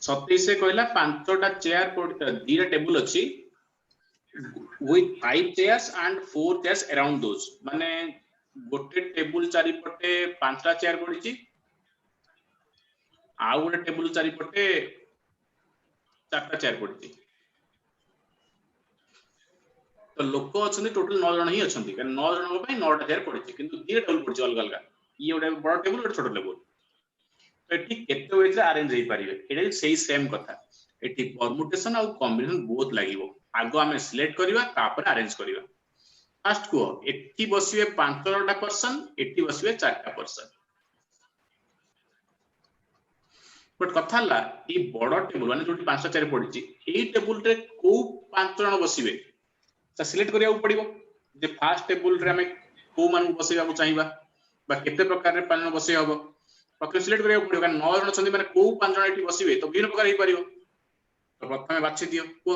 27 से कहला पांचटा chair दीटा table अछि with 5 chairs and 4 chairs around those माने गोटे टेबल चारि पटे पांचटा चेयर पड़िछि आ गोटे टेबल चारि पटे चारटा चेयर पड़िछि तो लोक अछंती टोटल 9 जण ही अछंती कारण 9 जण पई 9 टा चेयर पड़िछि किंतु दीटा टेबल पड़िछि अलग अलग ये गोटे बड़ टेबल गोटे छोट टेबल तो एठी केते वे से अरेंज हे परिबे एटा सेही सेम कथा एठी परमुटेशन और कॉम्बिनेशन बहुत लागिवो आगो हमें सिलेक्ट करिवा तापर अरेंज करिवा फर्स्ट को एठी बसिबे 5टा पर्सन एठी बसिबे 4टा पर्सन बट कथा ला ई बड़ टेबल माने जोटी 5टा चेयर पड़िछि एई टेबल रे को 5 जण बसिबे ता सिलेक्ट करिया पड़िबो जे फर्स्ट टेबल रे हमें को मान बसेबा को चाहिबा बा केते प्रकार रे 5 जण बसे हबो प्रथम सिलेक्ट करिया पड़िबो कारण 9 जण छथि माने को 5 जण एठी बसिबे तो विभिन्न प्रकार हे परिबो तो प्रथमे बाछि दियो को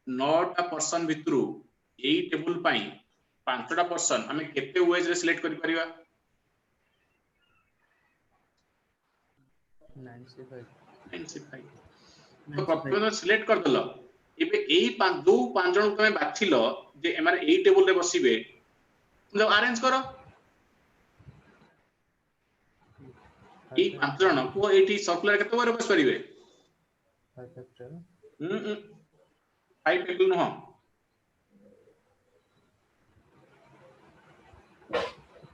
9टा पर्सन भितरु एई टेबल पई 5टा पर्सन हमें केते वेज रे सिलेक्ट करि परिबा 95 तो प्रथमे सिलेक्ट कर दलो एबे एई दो 5 जण तमे बाछिलो जे एमाने एई टेबल रे बसिबे जब अरेंज करो एई 5 जण को एठी सर्कुलर केते बार बस परिबे 5 फैक्टर 5 फैक्टर न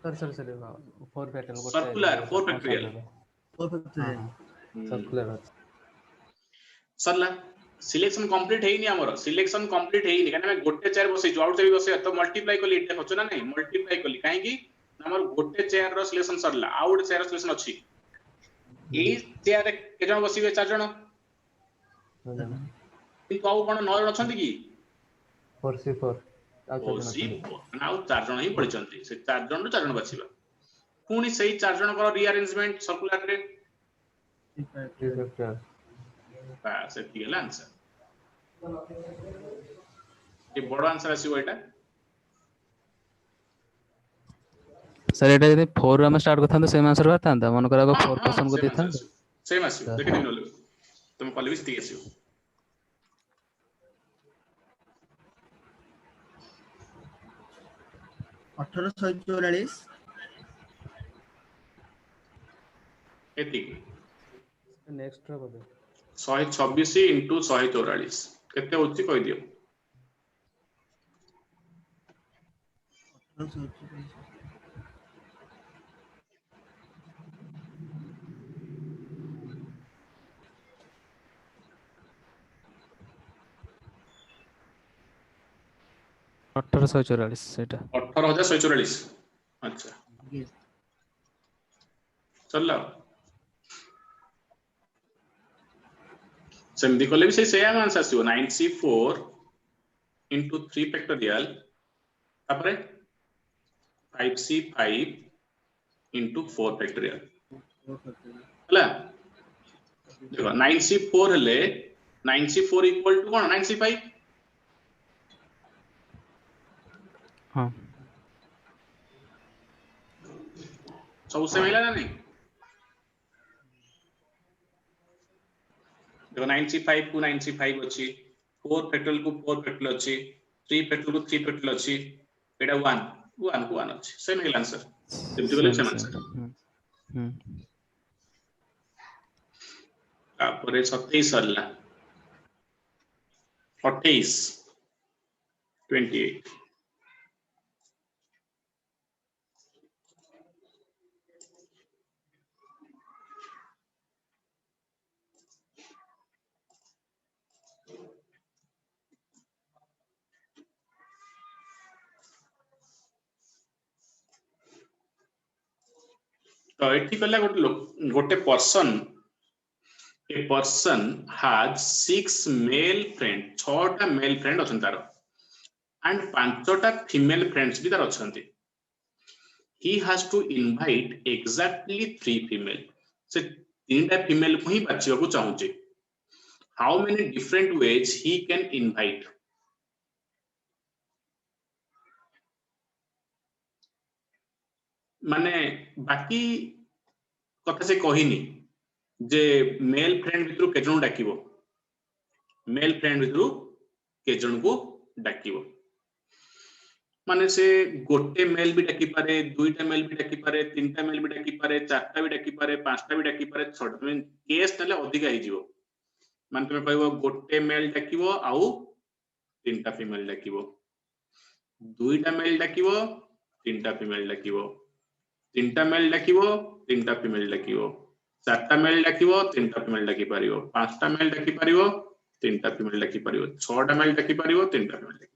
सर 4 फैक्टर सर्कुलर 4 फैक्टोरियल सर्कुलर सरला सिलेक्शन कंप्लीट हेइनी हमर सिलेक्शन कंप्लीट हेइनी काने हम गोटे चेयर बसे जो आउट चेयर बसे तो मल्टीप्लाई कली एटा होछ ना नहीं मल्टीप्लाई कली काहे कि हमर गोटे चेयर रो सिलेक्शन सरला आउट चेयर रो सिलेक्शन अछि एई चेयर के जण बसिबे 4 जण कि काउ कोन 9 जण अछंती की 4C4 नाउ 4 जण ही पड़िचंती से 4 जण 4 जण बसिबा पुनी सही 4 जण को रीअरेंजमेंट सर्कुलर रे 3 फैक्टर बस एति गेला आंसर ये बड़ आंसर आसीबो एटा सर एटा यदि 4 रे हम स्टार्ट करथान सेम आंसर बातांता मन करा 4 पर्सन को देथान सेम आसीबो देखि दिन ले तुम कॉल भी स्थिति आसीबो 1844 एति नेक्स्ट रो बोले 126 into 144 केते होची कहि दियो 1844 सेटा 18144 अच्छा चलला सेमदी कोले भी से सेम आंसर आसीबो 9C4 into 3 फैक्टोरियल तापरे 5C5 into 4 फैक्टोरियल हला देखो 9C4 हले 9C4 equal to cone 9C5 हां सब से मिला ना नहीं देखो 9C5 को 9C5 अछि 4 फैक्टोरियल को 4 फैक्टोरियल अछि 3 फैक्टोरियल को 3 फैक्टोरियल अछि एटा 1 को 1 अछि सेम है आंसर सेमती बोले सेम आंसर तापरे 27 सरला 28 28 तो एठी कला गोटे person a person has 6 male friend 6टा मेल फ्रेंड अछन तारो and 5टा फीमेल फ्रेंड्स भी तार अछंती he has to invite exactly 3 female से 3टा फीमेल को ही बाछियो को चाहूचे how many different ways he can invite माने बाकी कथा से कहिनी जे मेल फ्रेंड भितर के जन डाकिबो मेल फ्रेंड भितर के जन को डाकिबो माने से गोटे मेल भी डाकी पारे दुईटा मेल भी डाकी पारे तीनटा मेल भी डाकी पारे चारटा भी डाकी पारे पांचटा भी डाकी पारे छटा तुम केस तले अधिक आइ जीवो माने तुम कहबो गोटे मेल डाकिबो आउ तीनटा फीमेल डाकिबो दुईटा मेल डाकिबो तीनटा फीमेल डाकिबो तीनटा मेल डाकिबो तीनटा फीमेल डाकिबो चारटा मेल डाकिबो तीनटा फीमेल डाकी पारिबो पांचटा मेल डाकी पारिबो तीनटा फीमेल डाकी पारिबो छटा मेल डाकी पारिबो तीनटा फीमेल डाकी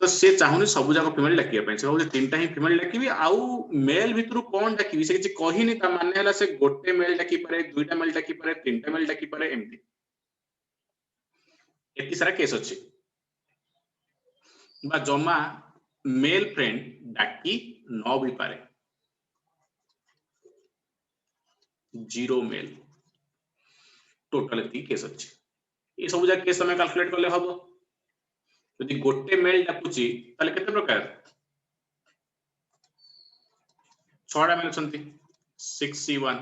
तो से चाहुनी सब जाक फीमेल डाकिया पई से कहू तीनटा ही फीमेल डाकिबी आउ मेल भितरु कोन डाकिबी से किछि कहिनी ता माने हला से गोटे मेल डाकी पारे दुईटा मेल डाकी पारे तीनटा मेल डाकी पारे एमती एति सारा केस अछि बा जमा मेल फ्रेंड डाकी न भी पारे जीरो मेल टोटल एति केस अछि ये सब जा केस हमें कैलकुलेट करले हबो यदि गोटे मेल डाकुची ताले केते प्रकार छडा मेल छंती 6c1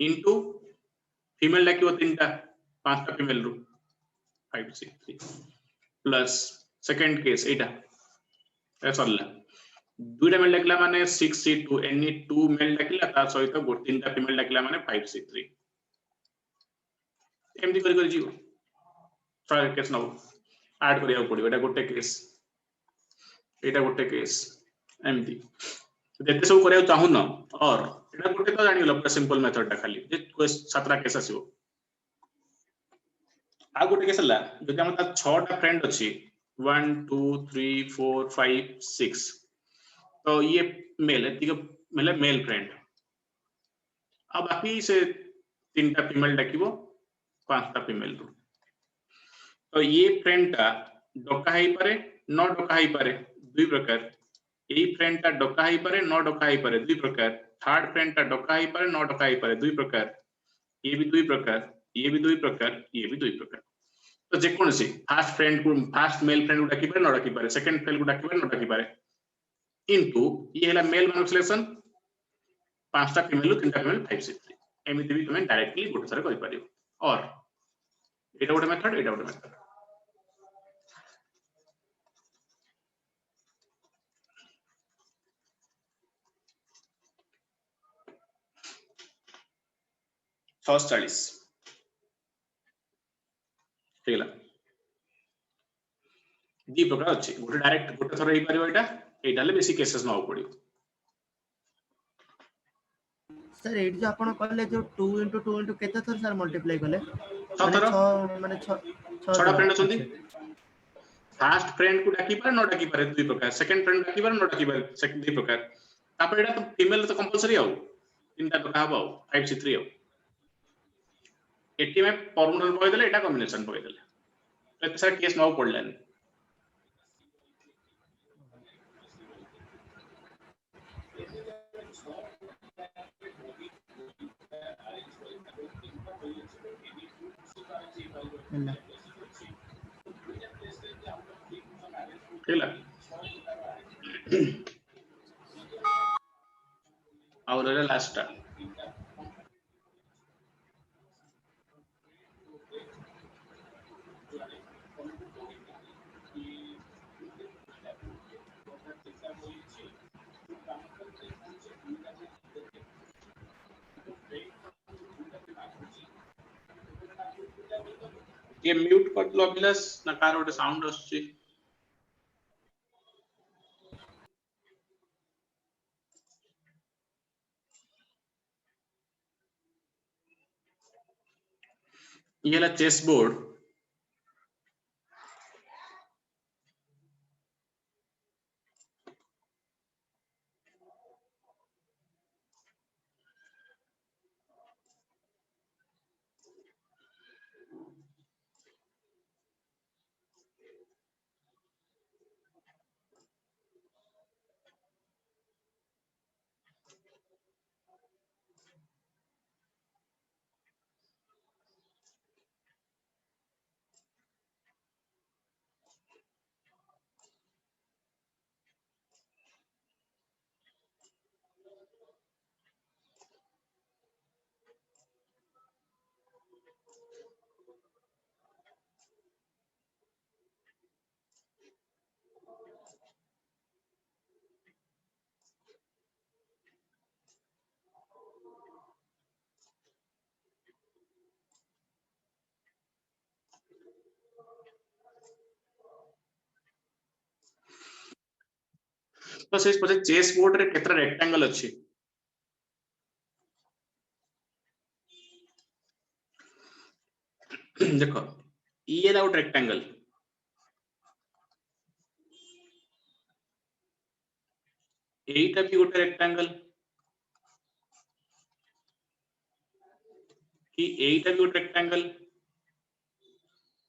इनटू फीमेल डाकिबो तीनटा पांचटा फीमेल रु 5c3 प्लस सेकंड केस एटा ए सरला दुईटा मेल डाकिला माने 6c2 एनी टू मेल डाकिला ता सहित गो तीनटा फीमेल डाकिला माने 5c3 एमदी करि जीवो थर्ड केस नो ऐड करिया पड़िबो एटा गोटे केस एटा गोटे केस एमदी जेते सब करिया चाहू न और एटा गोटे तो जानि पूरा सिंपल मेथड ता खाली जे सातरा केस आसीबो आ गोटे केस हला जदि हम ता 6 टा फ्रेंड अछि 1 2 3 4 5 6 तो ये मेल एतिक मतलब मेल फ्रेंड अब बाकी से तीनटा फीमेल डाकिबो पांचटा फीमेल रु तो ये फ्रेंड ता डका है पारे न डका है पारे दुई प्रकार ए फ्रेंड ता डका है पारे न डका है पारे दुई प्रकार थर्ड फ्रेंड ता डका है पारे न डका है पारे दुई प्रकार ये भी दुई प्रकार ये भी दुई प्रकार ये भी दुई प्रकार तो जे कोन से फर्स्ट फ्रेंड को फर्स्ट मेल फ्रेंड को डाकी पारे न डाकी पारे सेकंड फ्रेंड को डाकी पारे न डाकी पारे इनटू ये हला मेल मान सिलेक्शन पांचटा फीमेल तीनटा फीमेल 5 से 3 एमिति भी तुम डायरेक्टली गोटे थरे करि पारियो और एटा गोटे मेथड एटा गोटे मेथड फर्स्ट 40 हेला दी प्रकार अछि गोटे डायरेक्ट गोटे थरे हे पारियो एटा ले बेसी केसेस न हो पड़ियो सर एट जो आपण कहले जो 2 * 2 * केते थर सर मल्टीप्लाई कले थर माने 6 छडा फ्रेंड अछंती फर्स्ट फ्रेंड को डाकी पारे न डाकी पारे दुई प्रकार सेकंड फ्रेंड डाकी पारे न डाकी पारे सेकंड दुई प्रकार तापर एटा तो फीमेल तो कंपलसरी आउ तीनटा डका हबो 5c3 आउ एटी में फॉर्मूला पय देले एटा कॉम्बिनेशन पय देले एते सारा केस न पड़लानी ହେଲା हेला और लास्ट ये म्यूट कर लो अभिलाष ना कार गोटे साउंड आछी ये हला चेस बोर्ड तो से पछे चेस बोर्ड रे केतरा रेक्टेंगल अछि देखो ये ला गोटे रेक्टेंगल एटा भी गोटे रेक्टेंगल कि एटा भी गोटे रेक्टेंगल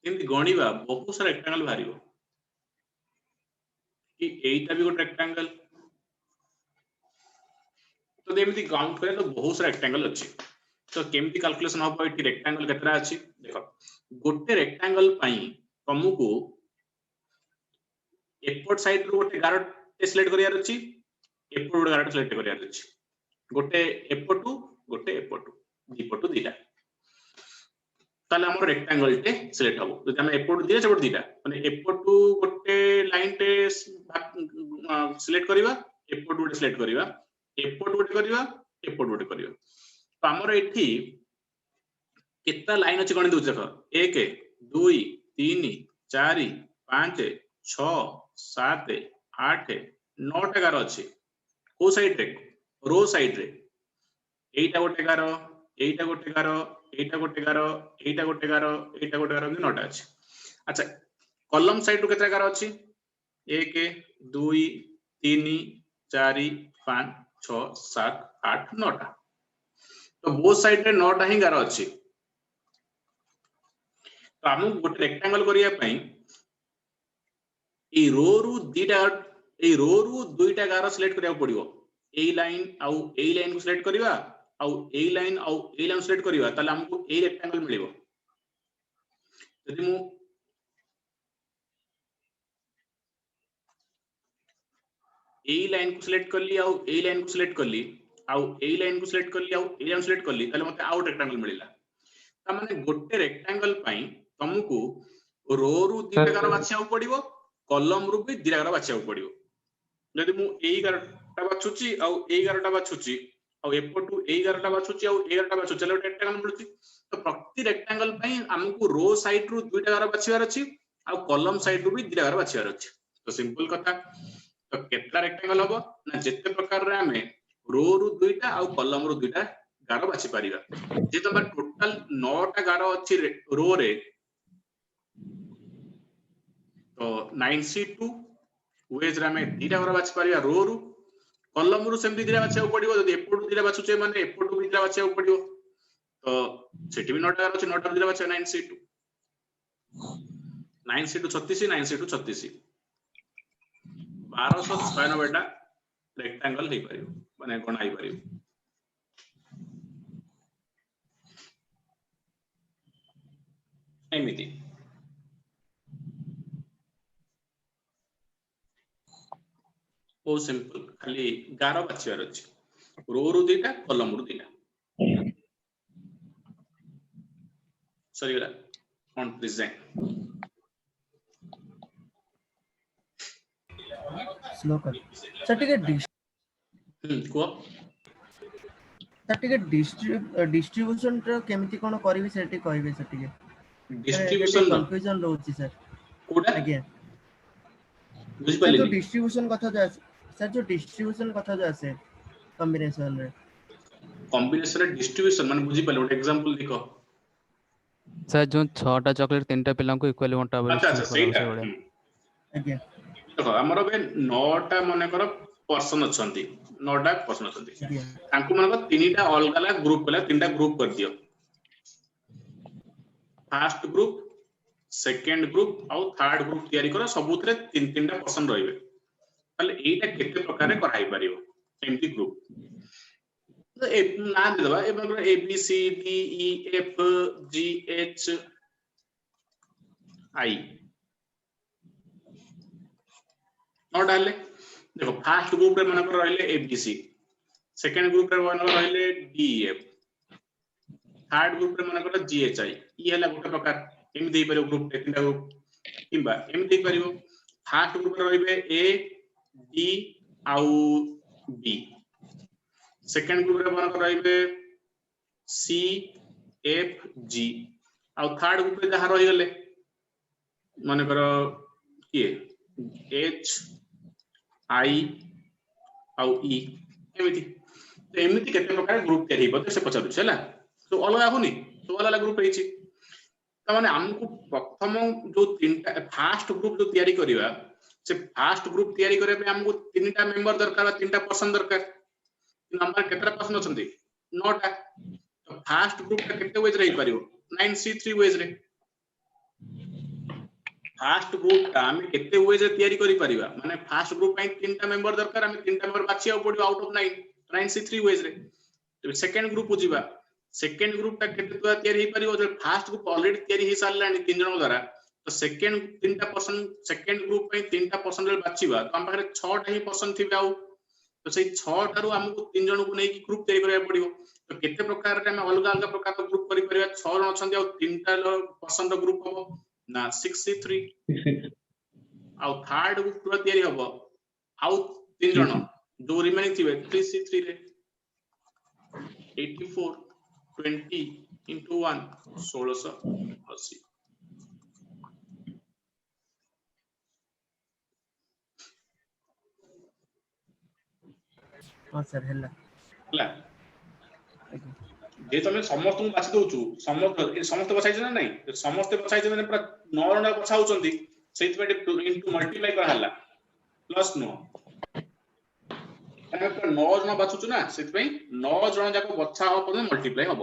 एमती गणिबा बहुत सारा रेक्टेंगल बाहरिबो कि एटा भी गोटे रेक्टेंगल तो एमती काउंट करे तो बहुत सारा रेक्टेंगल अछि तो केमती कैलकुलेशन हो एटी रेक्टेंगल केतरा अछि देखो गोटे रेक्टेंगल पई तुमको एपोर्ट साइड रो गोटे गारो सिलेक्ट करियार अछि एपोर्ट गोटे गारो सिलेक्ट करियार अछि गोटे एपोर्ट गोटे एपोर्ट दीपटू दीटा ताले हमर रेक्टेंगल टे सिलेक्ट हबो जदि हम एपोर्ट दिया सेपोर्ट दीटा माने एपोर्ट गोटे लाइन टे सिलेक्ट करिवा एपोर्ट गोटे सिलेक्ट करिवा एपोर्ट गोटे करिवा एपोर्ट गोटे करिवा तो हमर एठी कितना लाइन अछि गणित देखो 1 2 3 4 5 6 7 8 9 टा गारो अछि को साइड रे रो साइड रे एटा गोटे गारो एटा गोटे गारो एटा गोटे गारो एटा गोटे गारो एटा गोटे गारो 9टा अछि अच्छा कॉलम साइड रो केतरा गारो अछि 1 2 3 4 5 6 7 8 9टा तो बोथ साइड रे 9टा ही गारो अछि तो हम गोटे रेक्टेंगल करिया पई ए रो रु दुईटा गारो सिलेक्ट करिया पड़िबो ए लाइन आउ ए लाइन को सिलेक्ट करिवा आउ ए लाइन सिलेक्ट करिवा ताले हमको ए रेक्टेंगल मिलिबो यदि मु ए लाइन को सिलेक्ट करली आउ ए लाइन को सिलेक्ट करली आउ ए लाइन को सिलेक्ट करली आउ ए लाइन सिलेक्ट करली ताले मते आउट रेक्टेंगल मिलिला ता माने गोटे रेक्टेंगल पई तुमको रो रु दुईटा गारो बाछिया पड़िबो कॉलम रु भी दुईटा गारो बाछिया पड़िबो यदि मु ए गारोटा बाछुची आउ ए गारोटा बाछुची आउ एपटू ए गारोटा बाछुची आउ ए गारोटा बाछुची चलो रेक्टेंगल मिलुची तो प्रति रेक्टेंगल पई हमको रो साइड रु दुईटा गारो बाछियार अछि आउ कॉलम साइड रु भी दुईटा गारो बाछियार अछि तो सिंपल कथा तो केतला रेक्टेंगल हबो ना जत्ते प्रकार रे हमें रो रु दुईटा आउ कॉलम रु दुईटा गारो बाछि परिबा जे तमर टोटल 9 टा गारो अछि रो रे तो 9c2 वेज रे हमें दीटा गारो बाछि परिबा रो रु कॉलम रु सेम दीटा बाछिया पड़िबो जदि एपोर्ट दीटा बाछुचे माने एपोर्ट भी दीटा बाछिया पड़िबो तो सेठी भी 9 टा गारो अछि 9 टा दीटा बाछिया 9c2 36 9c2 36 1296 टा रेक्टेंगल हे परिबो माने गणाई परिबो एमिति ओ सिंपल खाली गारो बाछियार अछि रो रु दीटा कॉलम रु दीटा सॉरी गला ऑन डिजाइन स्लो कर सर को डिस्ट्रीब्यूशन रो केमिति कोन करबी सेठी कहबे सेठी डिस्ट्रीब्यूशन कंफ्यूजन रहउची सर कोडा आज्ञा बुझ सर पाली जो डिस्ट्रीब्यूशन कथा जो सर जो डिस्ट्रीब्यूशन कथा जो आसे कॉम्बिनेशन रे डिस्ट्रीब्यूशन माने बुझी पाले ଗୋଟେ एग्जांपल देखो सर जो 6टा चॉकलेट 3टा पिला को इक्वली वंटा अच्छा अच्छा सेटा आज्ञा देखो हमरो बे 9टा माने करो पर्सन अछंती 9टा पर्सन अछंती तांको माने को 3टा अलग अलग ग्रुप कला 3टा ग्रुप कर दियो फर्स्ट ग्रुप सेकंड ग्रुप और थर्ड ग्रुप तयारी करो सबुतरे 3-3टा पर्सन रहिबे ताले एटा केते प्रकार कराई परिबो एमटी ग्रुप तो ए ना देबा A B C D E F G H I note डाले देखो फर्स्ट ग्रुप रे माने रहले A B C second group रे माने रहले डी एफ थर्ड ग्रुप रे माने जी एच आई ई हला गोटे प्रकार एम देई परियो ग्रुप टे तीनटा ग्रुप किबा एम देई परियो फर्स्ट ग्रुप रे रहबे ए डी आउ बी सेकंड ग्रुप रे माने रहबे सी एफ जी आउ थर्ड ग्रुप रे जहा रहि गेले माने करो के एच आई आउ ई एमिति तो एमिति केते प्रकार ग्रुप तयारी होबो से पचारु छला तो अलग होनी तो अलग ग्रुप रही त माने हमको प्रथम जो तीनटा फास्ट ग्रुप जो तयारी करिवा से फास्ट ग्रुप तयारी करे पे हमको तीनटा मेंबर दरकार तीनटा पर्सन दरकार नंबर केतरा पर्सन अछंती 9 टा तो फास्ट ग्रुप का केते वेज रही परियो 9c3 वेज रे फास्ट ग्रुप ता हम केते वेज रे तयारी करि परिबा माने फास्ट ग्रुप पई तीनटा मेंबर दरकार हम तीनटा मेंबर बाछिया पड़ियो आउट ऑफ 9c3 वेज रे तो सेकंड ग्रुप जिबा सेकंड ग्रुप ता केते तो तयारी हे परियो जो फास्ट ग्रुप ऑलरेडी तयारी हे सारलानी तीन जन द्वारा तो सेकंड तीनटा पर्सन सेकंड ग्रुप पई तीनटा पर्सन रे बाछिबा तो हम पाखरे 6 टा ही पर्सन थिबे आउ तो से 6 टारू हमको तीन जन को नै की ग्रुप तयारी करबा पड़ियो तो केते प्रकार रे हम अलग अलग प्रकार का ग्रुप करि परिबा 6 जन अछंती आ तीनटा पर्सन रो ग्रुप हो ना 6c3 आ थर्ड ग्रुप पूरा तयारी हबो आउ तीन जन जो रिमेनिंग थिबे 3c3 रे 84 20 into 1 1680 हां सर हल्ला हला जे तमे समस्त को बाछि दोछु समस्त बसाइ छ ना नहीं समस्त बसाइ छ माने पूरा 9 जण बसाउ चंदी सेति पे इनटू मल्टीप्लाई कर हला प्लस 9 ଆମେ ତ 9 ଜଣ ବାଛୁଛୁ ନା ସେଥିପାଇଁ 9 ଜଣ ଯାକ ବଛା ହବ ପରେ ମଲ୍ଟିପ୍ଲାଇ ହବ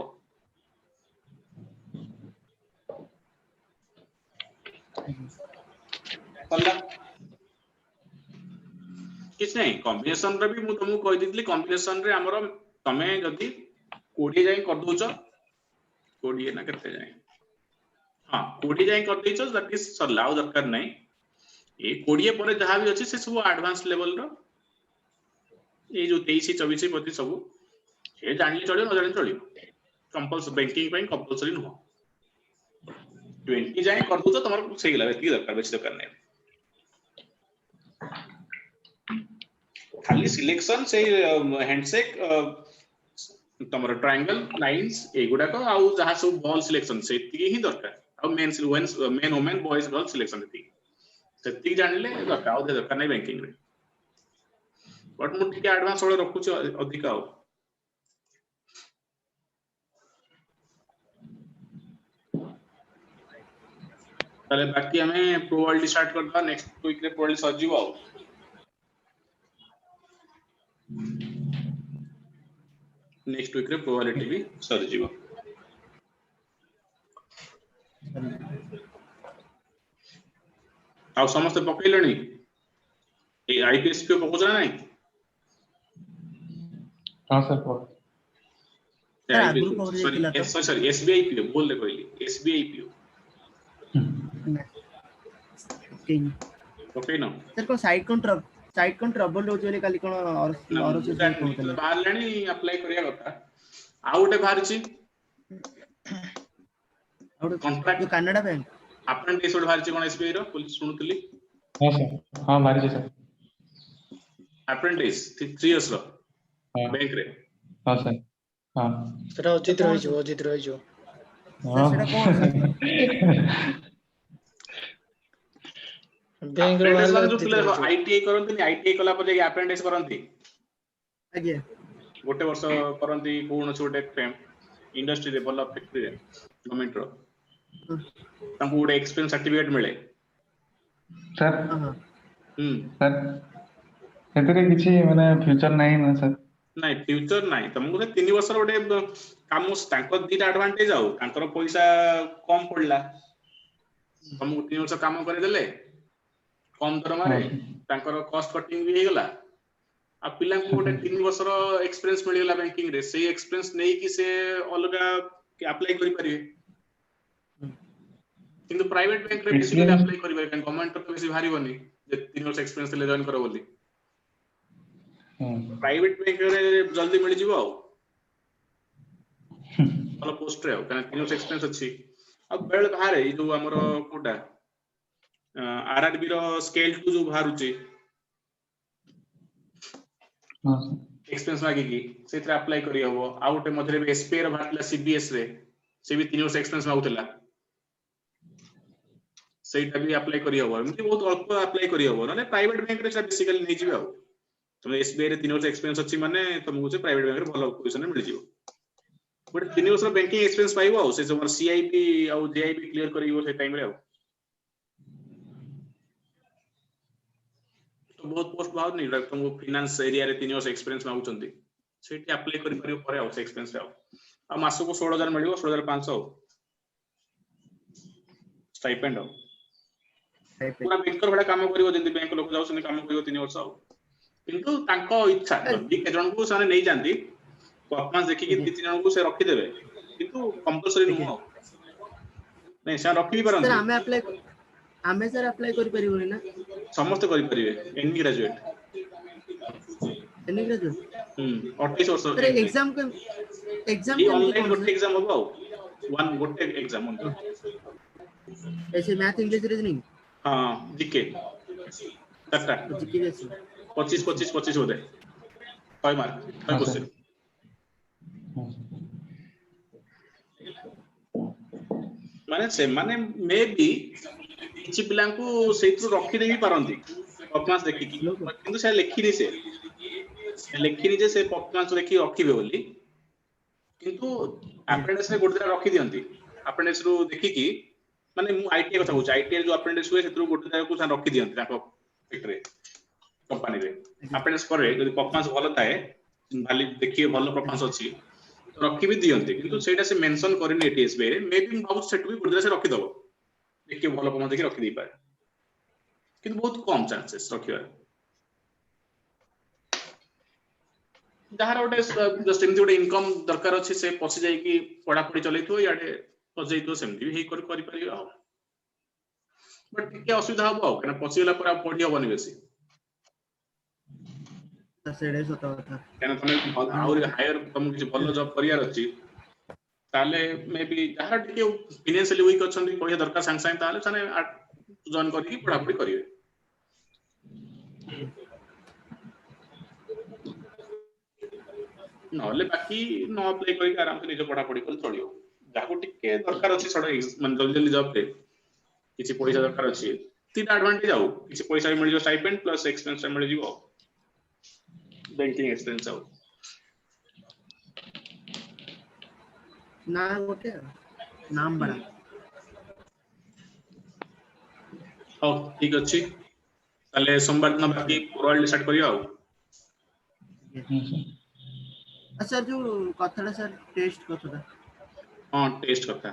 କଲା କିଛି नाही कॉम्बिनेशन रे भी मु तुमको कहि दितली कॉम्बिनेशन रे हमर तमे जदी 20 जाई कर दोछ 20 ना करते जाए हां 20 जाई कर देछ दैट इज सरलाउ दरकार नाही ए 20 पर जहां भी अछि से सब एडवांस लेवल रो ये जो 23 24 प्रति सब ये जानली चलियो न जानली चलियो कंपल्सरी बैंकिंग ପାଇଁ कंपल्सरी नुह 20 जाए कर दो तो तमर सही गेला एती दरकार बेसी दरकार नै खाली सिलेक्शन से हैंडशेक तमर ट्रायंगल लाइंस एगुडा को आउ जहा सब बॉल सिलेक्शन से एती ही दरकार आउ main women boys girl selection एती सेती जानले दरकार आउ दरकार नै बैंकिंग रे बट मु टिके एडवांस वाला रखु छ अधिक आउ ताले बाकी हमें प्रोबेबिलिटी स्टार्ट करबा नेक्स्ट वीक रे प्रोबेबिलिटी सजीव आउ नेक्स्ट वीक रे प्रोबेबिलिटी भी सजीव आउ समस्त पकैलणी ए आईपीएस पे पकोजरा नहीं हां सर पर सॉरी एसबीआई पीओ बोल ले कहली एसबीआई पीओ ओके ना सर को साइड कोन ट्रबल हो चले काली कोन और से बाहर लेनी अप्लाई करिया कथा आउटे बाहरची आउट कॉन्ट्रैक्ट जो कनाडा बैंक अप्रेंटिस ओड बाहरची कोन एसबीआई रो पुलिस सुनुतली हां सर हां मारी सर अप्रेंटिस 3 इयर्स रो बैंक रे हां सर हां सेटा अजित रहि जो सर सेटा कोन बैंक रो वाला जो पिले आईटीआई करंती आईटीआई कला पर जे अप्रेंटिस करंती आगे गोटे वर्ष करंती कोन छोटे फेम इंडस्ट्री रे बल्ला फैक्ट्री रे गवर्नमेंट रो तांको गोटे एक्सपीरियंस सर्टिफिकेट मिले सर हां सर एतरे किछि माने फ्यूचर नाही ना सर नाही फ्यूचर नाही तुमको 3 वर्ष गोटे काम तांको दीटा एडवांटेज आउ तांकर पैसा कम पड़ला तुमको 3 वर्ष काम करे देले कम दरमा रे तांकर कॉस्ट कटिंग भी हे गेला आ पिला को गोटे 3 वर्ष रो एक्सपीरियंस मिल गेला बैंकिंग रे से एक्सपीरियंस नै कि से अलगा अप्लाई करि परिबे किंतु प्राइवेट बैंक रे बेसिकली अप्लाई करि परिबे गवर्नमेंट तो बेसी भारी बनी जे 3 वर्ष एक्सपीरियंस ले जॉइन करो बोली प्राइवेट बैंक रे जल्दी मिल जिवो वाला पोस्ट रे कने 3 वर्ष एक्सपीरियंस अछि अब बेल बाहर ए जो हमरो कोटा आरआरबी रो स्केल 2 जो बाहरुची हां एक्सपीरियंस मागे की सेत्र अप्लाई करि हबो आउट मधरे भी एसपीआई रो भाटला सीबीएस रे से भी 3 वर्ष एक्सपीरियंस मागुतला सेटा भी अप्लाई करि हबो एमति बहुत अल्प अप्लाई करि हबो नै प्राइवेट बैंक रे बेसिकली नै जिवे तुम एसबीआई रे 3 वर्ष एक्सपीरियंस अछि माने तुमको से प्राइवेट बैंक रे भलो पोजीशन रे मिल जिवो बट 3 वर्ष बैंकिंग एक्सपीरियंस पाइबो आ से जो सीआईपी आ जेआईपी क्लियर करिवो से टाइम रे आ तो बहुत पोस्ट बाहर नहीं रहा तुमको फाइनेंस एरिया रे 3 वर्ष एक्सपीरियंस मागुचंती सेठी अप्लाई करि परियो परे आ से एक्सपीरियंस रे आ मासो को 16000 मिलियो 16500 स्टाइपेंड पूरा बैंकर भड़ा काम करिवो जंदी बैंक लोक जाउ सने काम करिवो 3 वर्ष आ किंतु तांको इच्छा जदी के जन को साने नहीं जानती परफॉर्मेंस देखि कि 3 जन को से रखि देबे किंतु कंपलसरी नुहो नहीं से रखि भी सर परंती हमें सर अप्लाई करि परिबो ना समस्त करि परिबे एनी ग्रेजुएट 28 वर्ष सर एग्जाम ये ऑनलाइन गोटे एग्जाम होबो वन गोटे एग्जाम होबो ऐसे मैथ इंग्लिश रीजनिंग हां जीके तटा जीके जैसे 25 होते 5 मार्क 5 क्वेश्चन माने से माने मे बी किछि पिलांकु सेइतु रखि देबी पारंती परफॉर्मेंस देखि कि किंतु से लिखि नि जे से परफॉर्मेंस देखि रखिबे बोली किंतु अप्रेंटिस रे गोटे रखि दियंती अप्रेंटिस रो देखि कि माने मु आईटीआई କଥା कहूछ आईटीआई जो अप्रेंटिस हुए सेतु गोटे जगह को रखि दियंती ताको फैक्टरी कंपनी रे अप्रेंटिस करे यदि परफॉर्मेंस भलो थाए भाली देखिए भलो परफॉर्मेंस अछि रखि भी दियंती किंतु सेटा से मेंशन करिनि एटीएसबी रे मे बी बाबू सेट भी गोटे से रखि दबो देखिए भलो परफॉर्मेंस देखि रखि दी पाए किंतु बहुत कम चांसेस रखिबा जहार गोटे जस्ट इनती गोटे इनकम दरकार अछि से पसी जाई कि पढ़ा पढ़ी चलैतो याडे पजै तो सेमती भी करि परियो आ बट के असुविधा हो कना पसी गेला पर पढ़ी होबनी बेसी सेडे सत कथा कना तमे और हायर तुम किछ भलो जॉब करियार अछि ताले मे बी जहार टिके फाइनेंशियली वीक अछंती पढ़िया दरकार संग संग ताले सने जॉइन करि पढ़ा पढ़ी करिवे नहले बाकी न अप्लाई करी आराम से निज पढ़ा पढ़ी कर चलियो जाको टिके दरकार अछि सडा मन जल्दी जल्दी जॉब पे किछि पैसा दरकार अछि तीन एडवांटेज आउ किछि पैसा भी मिल जो स्टाइपेंड प्लस एक्सपेंस मिल जिवो बैंकिंग एक्सपेंस आउ ना गोटे नाम बड़ा हो ठीक अछि ताले सोमवार दिन बाकी रोल डिसाइड करियो आउ सर जो कथड़ा सर टेस्ट कथड़ा हां टेस्ट करता